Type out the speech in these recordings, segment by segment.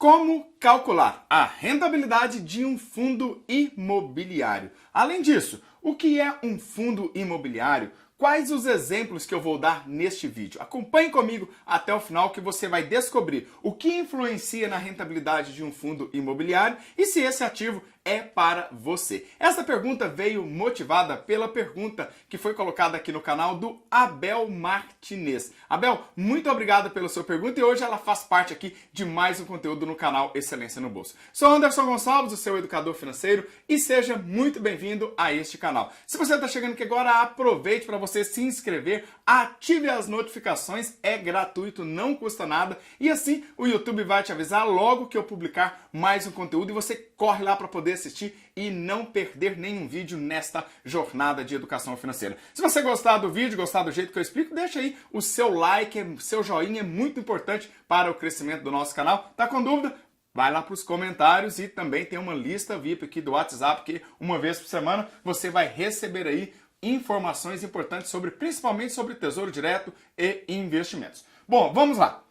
Como calcular a rentabilidade de um fundo imobiliário? Além disso, o que é um fundo imobiliário? Quais os exemplos que eu vou dar neste vídeo? Acompanhe comigo até o final que você vai descobrir o que influencia na rentabilidade de um fundo imobiliário e se esse ativo é para você. Essa pergunta veio motivada pela pergunta que foi colocada aqui no canal do Abel Martinez. Abel, muito obrigado pela sua pergunta e hoje ela faz parte aqui de mais um conteúdo no canal Excelência no Bolso. Sou Anderson Gonçalves, o seu educador financeiro, e seja muito bem-vindo a este canal. Se você está chegando aqui agora, aproveite para você se inscrever, ative as notificações, é gratuito, não custa nada, e assim o YouTube vai te avisar logo que eu publicar mais um conteúdo e você corre lá para poder assistir e não perder nenhum vídeo nesta jornada de educação financeira. Se você gostar do vídeo, gostar do jeito que eu explico, deixa aí o seu like, seu joinha, é muito importante para o crescimento do nosso canal. Tá com dúvida? Vai lá para os comentários e também tem uma lista VIP aqui do WhatsApp que uma vez por semana você vai receber aí informações importantes principalmente sobre Tesouro Direto e investimentos. Bom, vamos lá.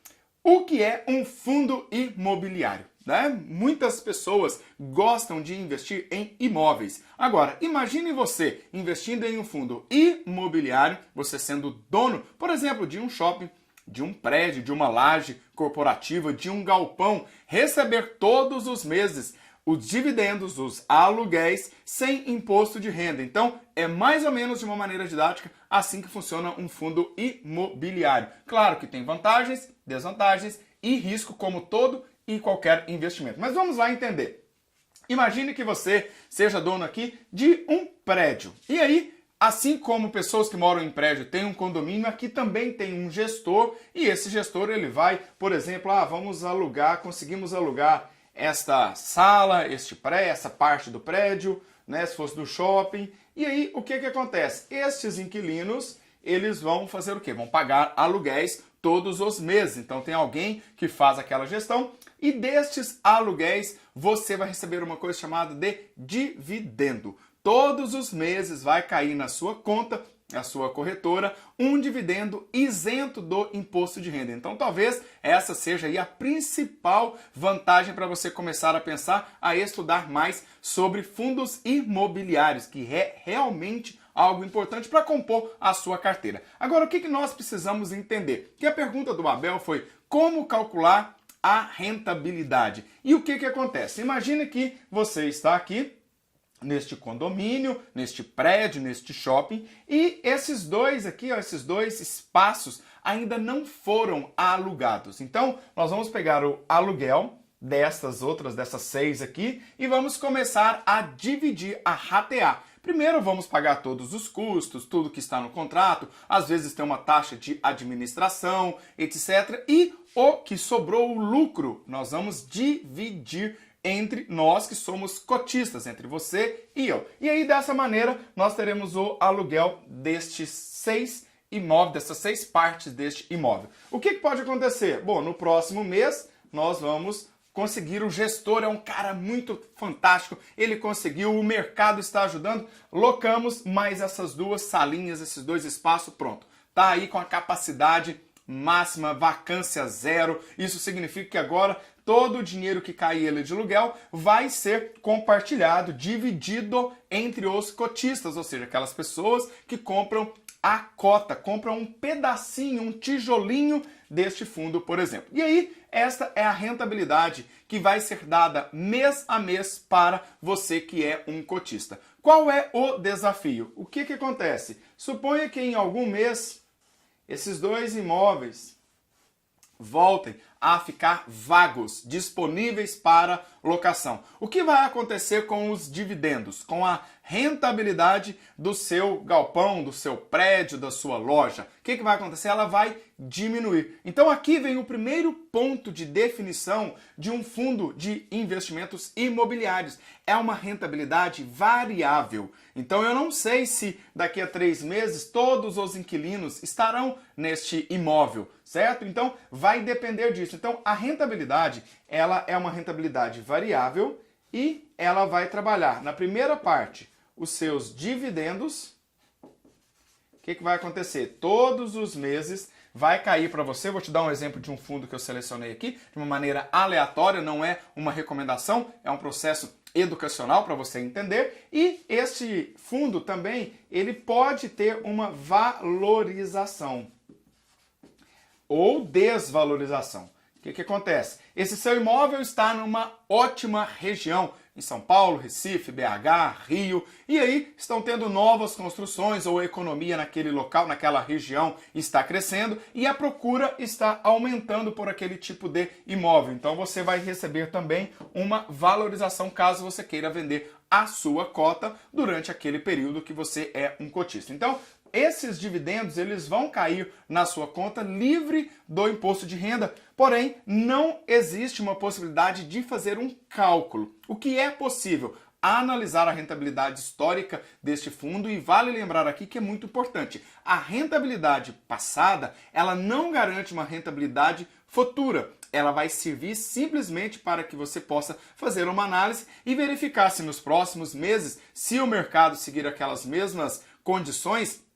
O que é um fundo imobiliário? Muitas pessoas gostam de investir em imóveis. Agora, imagine você investindo em um fundo imobiliário, você sendo dono, por exemplo, de um shopping, de um prédio, de uma laje corporativa, de um galpão, receber todos os meses os dividendos, os aluguéis, sem imposto de renda. Então, é mais ou menos de uma maneira didática assim que funciona um fundo imobiliário. Claro que tem vantagens, desvantagens e risco como todo e qualquer investimento. Mas vamos lá entender. Imagine que você seja dono aqui de um prédio. E aí, assim como pessoas que moram em prédio têm um condomínio, aqui também tem um gestor. E esse gestor ele vai, por exemplo, vamos alugar, conseguimos alugar esta sala, essa parte do prédio, né, se fosse do shopping. E aí, o que acontece? Estes inquilinos, eles vão fazer o quê? Vão pagar aluguéis todos os meses. Então tem alguém que faz aquela gestão e destes aluguéis você vai receber uma coisa chamada de dividendo. Todos os meses vai cair na sua conta, na sua corretora, um dividendo isento do imposto de renda. Então talvez essa seja aí a principal vantagem para você começar a pensar, a estudar mais sobre fundos imobiliários, que é realmente algo importante para compor a sua carteira. Agora, o que nós precisamos entender? Que a pergunta do Abel foi como calcular a rentabilidade. E o que acontece? Imagine que você está aqui neste condomínio, neste prédio, neste shopping, e esses dois aqui, esses dois espaços ainda não foram alugados. Então, nós vamos pegar o aluguel dessas 6 aqui e vamos começar a dividir, a ratear. Primeiro vamos pagar todos os custos, tudo que está no contrato, às vezes tem uma taxa de administração, etc. E o que sobrou, o lucro, nós vamos dividir entre nós que somos cotistas, entre você e eu. E aí dessa maneira nós teremos o aluguel destes 6 imóveis, dessas 6 partes deste imóvel. O que pode acontecer? Bom, no próximo mês nós vamos conseguir, o gestor é um cara muito fantástico, ele conseguiu, o mercado está ajudando, locamos mais essas 2 salinhas, esses 2 espaços, pronto. Tá aí com a capacidade máxima, vacância zero, isso significa que agora todo o dinheiro que cair de aluguel vai ser compartilhado, dividido entre os cotistas, ou seja, aquelas pessoas que compram a cota, compram um pedacinho, um tijolinho deste fundo, por exemplo. E aí, esta é a rentabilidade que vai ser dada mês a mês para você que é um cotista. Qual é o desafio? O que acontece? Suponha que em algum mês esses 2 imóveis voltem a ficar vagos, disponíveis para locação. O que vai acontecer com os dividendos, com a rentabilidade do seu galpão, do seu prédio, da sua loja? O que vai acontecer? Ela vai diminuir. Então aqui vem o primeiro ponto de definição de um fundo de investimentos imobiliários. É uma rentabilidade variável. Então eu não sei se daqui a 3 meses todos os inquilinos estarão neste imóvel, certo? Então vai depender disso. Então a rentabilidade, ela é uma rentabilidade variável e ela vai trabalhar na primeira parte os seus dividendos. O que vai acontecer? Todos os meses vai cair para você. Vou te dar um exemplo de um fundo que eu selecionei aqui, de uma maneira aleatória, não é uma recomendação, é um processo educacional para você entender. E este fundo também, ele pode ter uma valorização ou desvalorização. O que acontece? Esse seu imóvel está numa ótima região, em São Paulo, Recife, BH, Rio, e aí estão tendo novas construções ou a economia naquele local, naquela região está crescendo e a procura está aumentando por aquele tipo de imóvel. Então você vai receber também uma valorização caso você queira vender a sua cota durante aquele período que você é um cotista. Então, esses dividendos eles vão cair na sua conta livre do imposto de renda, porém não existe uma possibilidade de fazer um cálculo. O que é possível? Analisar a rentabilidade histórica deste fundo e vale lembrar aqui que é muito importante. A rentabilidade passada, ela não garante uma rentabilidade futura. Ela vai servir simplesmente para que você possa fazer uma análise e verificar se nos próximos meses, se o mercado seguir aquelas mesmas condições,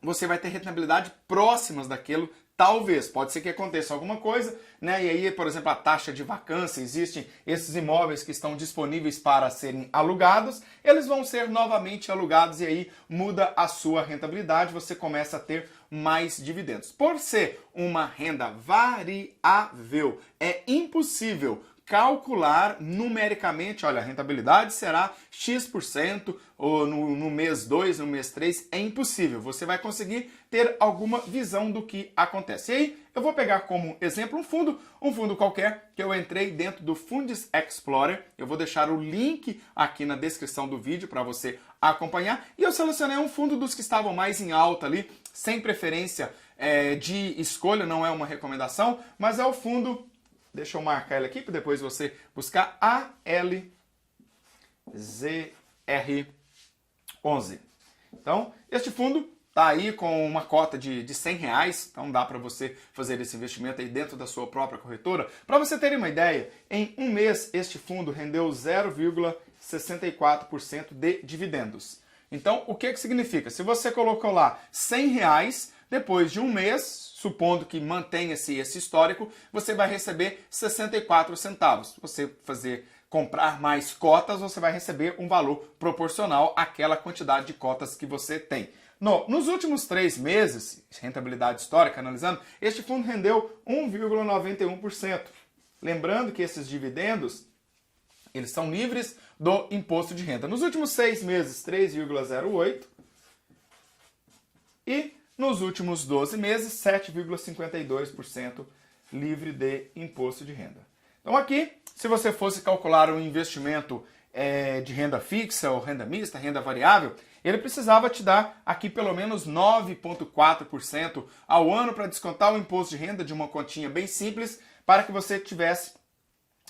você vai ter rentabilidade próximas daquilo, talvez. Pode ser que aconteça alguma coisa, né? E aí, por exemplo, a taxa de vacância, existem esses imóveis que estão disponíveis para serem alugados, eles vão ser novamente alugados e aí muda a sua rentabilidade, você começa a ter mais dividendos. Por ser uma renda variável, é impossível calcular numericamente, olha, a rentabilidade será X%, ou no mês 2, no mês 3, é impossível. Você vai conseguir ter alguma visão do que acontece. E aí, eu vou pegar como exemplo um fundo qualquer, que eu entrei dentro do Funds Explorer. Eu vou deixar o link aqui na descrição do vídeo para você acompanhar. E eu selecionei um fundo dos que estavam mais em alta ali, sem preferência de escolha, não é uma recomendação, mas é o fundo. Deixa eu marcar ele aqui para depois você buscar ALZR11. Então, este fundo está aí com uma cota de R$100, então dá para você fazer esse investimento aí dentro da sua própria corretora. Para você ter uma ideia, em um mês este fundo rendeu 0,64% de dividendos. Então, o que significa? Se você colocou lá R$100, depois de um mês, supondo que mantenha esse histórico, você vai receber 64 centavos. Se você comprar mais cotas, você vai receber um valor proporcional àquela quantidade de cotas que você tem. Nos últimos 3 meses, rentabilidade histórica, analisando, este fundo rendeu 1,91%. Lembrando que esses dividendos, eles são livres do imposto de renda. Nos últimos 6 meses, 3,08%. E nos últimos 12 meses, 7,52% livre de imposto de renda. Então aqui, se você fosse calcular um investimento de renda fixa ou renda mista, renda variável, ele precisava te dar aqui pelo menos 9,4% ao ano para descontar o imposto de renda de uma continha bem simples para que você tivesse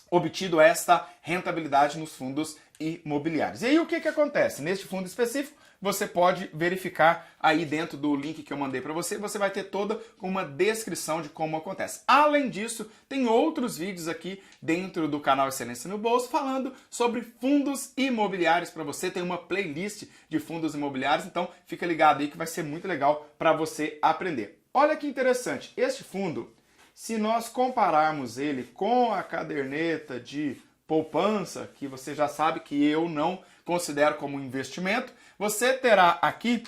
obtido esta rentabilidade nos fundos imobiliários. E aí o que acontece? Neste fundo específico, você pode verificar aí dentro do link que eu mandei para você, você vai ter toda uma descrição de como acontece. Além disso, tem outros vídeos aqui dentro do canal Excelência no Bolso falando sobre fundos imobiliários para você, tem uma playlist de fundos imobiliários, então fica ligado aí que vai ser muito legal para você aprender. Olha que interessante, este fundo, se nós compararmos ele com a caderneta de poupança, que você já sabe que eu não considero como investimento, você terá aqui,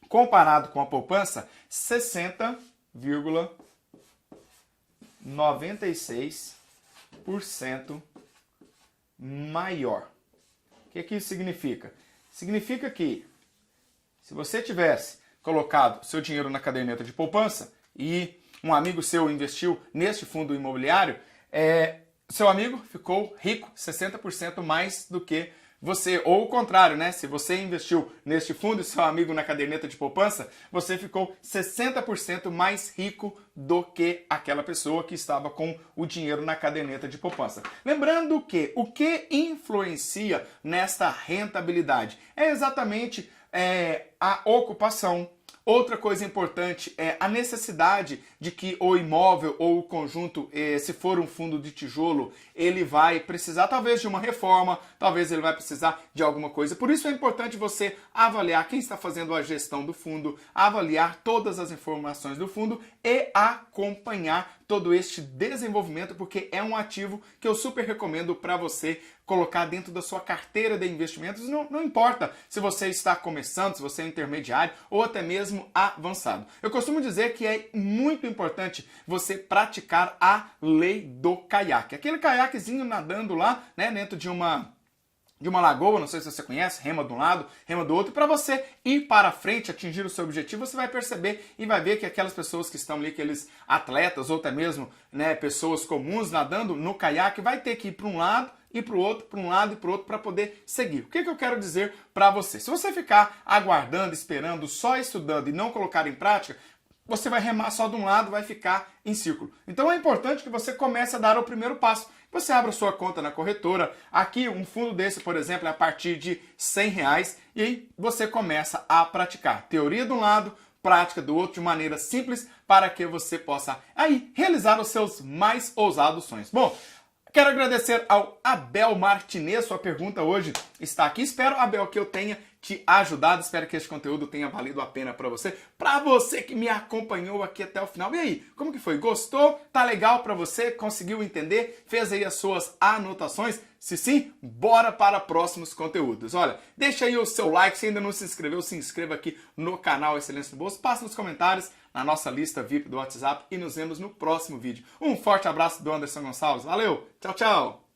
comparado com a poupança, 60,96% maior. O que isso significa? Significa que se você tivesse colocado seu dinheiro na caderneta de poupança e um amigo seu investiu neste fundo imobiliário, seu amigo ficou rico 60% mais do que você, ou o contrário, né? Se você investiu neste fundo e seu amigo na caderneta de poupança, você ficou 60% mais rico do que aquela pessoa que estava com o dinheiro na caderneta de poupança. Lembrando que o que influencia nesta rentabilidade é exatamente a ocupação. Outra coisa importante é a necessidade de que o imóvel ou o conjunto, se for um fundo de tijolo, ele vai precisar talvez de uma reforma, talvez ele vai precisar de alguma coisa. Por isso é importante você avaliar quem está fazendo a gestão do fundo, avaliar todas as informações do fundo e acompanhar todo este desenvolvimento, porque é um ativo que eu super recomendo para você colocar dentro da sua carteira de investimentos. Não importa se você está começando, se você é intermediário ou até mesmo avançado. Eu costumo dizer que é muito importante você praticar a lei do caiaque. Aquele caiaquezinho nadando lá, né, dentro de uma lagoa, não sei se você conhece, rema de um lado, rema do outro, e para você ir para frente, atingir o seu objetivo, você vai perceber e vai ver que aquelas pessoas que estão ali, aqueles atletas, ou até mesmo, né, pessoas comuns nadando no caiaque, vai ter que ir para um lado e para o outro, para um lado e para o outro, para poder seguir. O que eu quero dizer para você? Se você ficar aguardando, esperando, só estudando e não colocar em prática, você vai remar só de um lado, vai ficar em círculo. Então é importante que você comece a dar o primeiro passo. Você abre a sua conta na corretora. Aqui, um fundo desse, por exemplo, é a partir de R$100. E aí você começa a praticar teoria de um lado, prática do outro, de maneira simples, para que você possa aí realizar os seus mais ousados sonhos. Bom, quero agradecer ao Abel Martinez. Sua pergunta hoje está aqui. Espero, Abel, que eu tenha te ajudado. Espero que esse conteúdo tenha valido a pena para você. Para você que me acompanhou aqui até o final. E aí, como que foi? Gostou? Tá legal para você? Conseguiu entender? Fez aí as suas anotações? Se sim, bora para próximos conteúdos. Olha, deixa aí o seu like. Se ainda não se inscreveu, se inscreva aqui no canal Excelência no Bolso. Passa nos comentários na nossa lista VIP do WhatsApp e nos vemos no próximo vídeo. Um forte abraço do Anderson Gonçalves. Valeu! Tchau, tchau!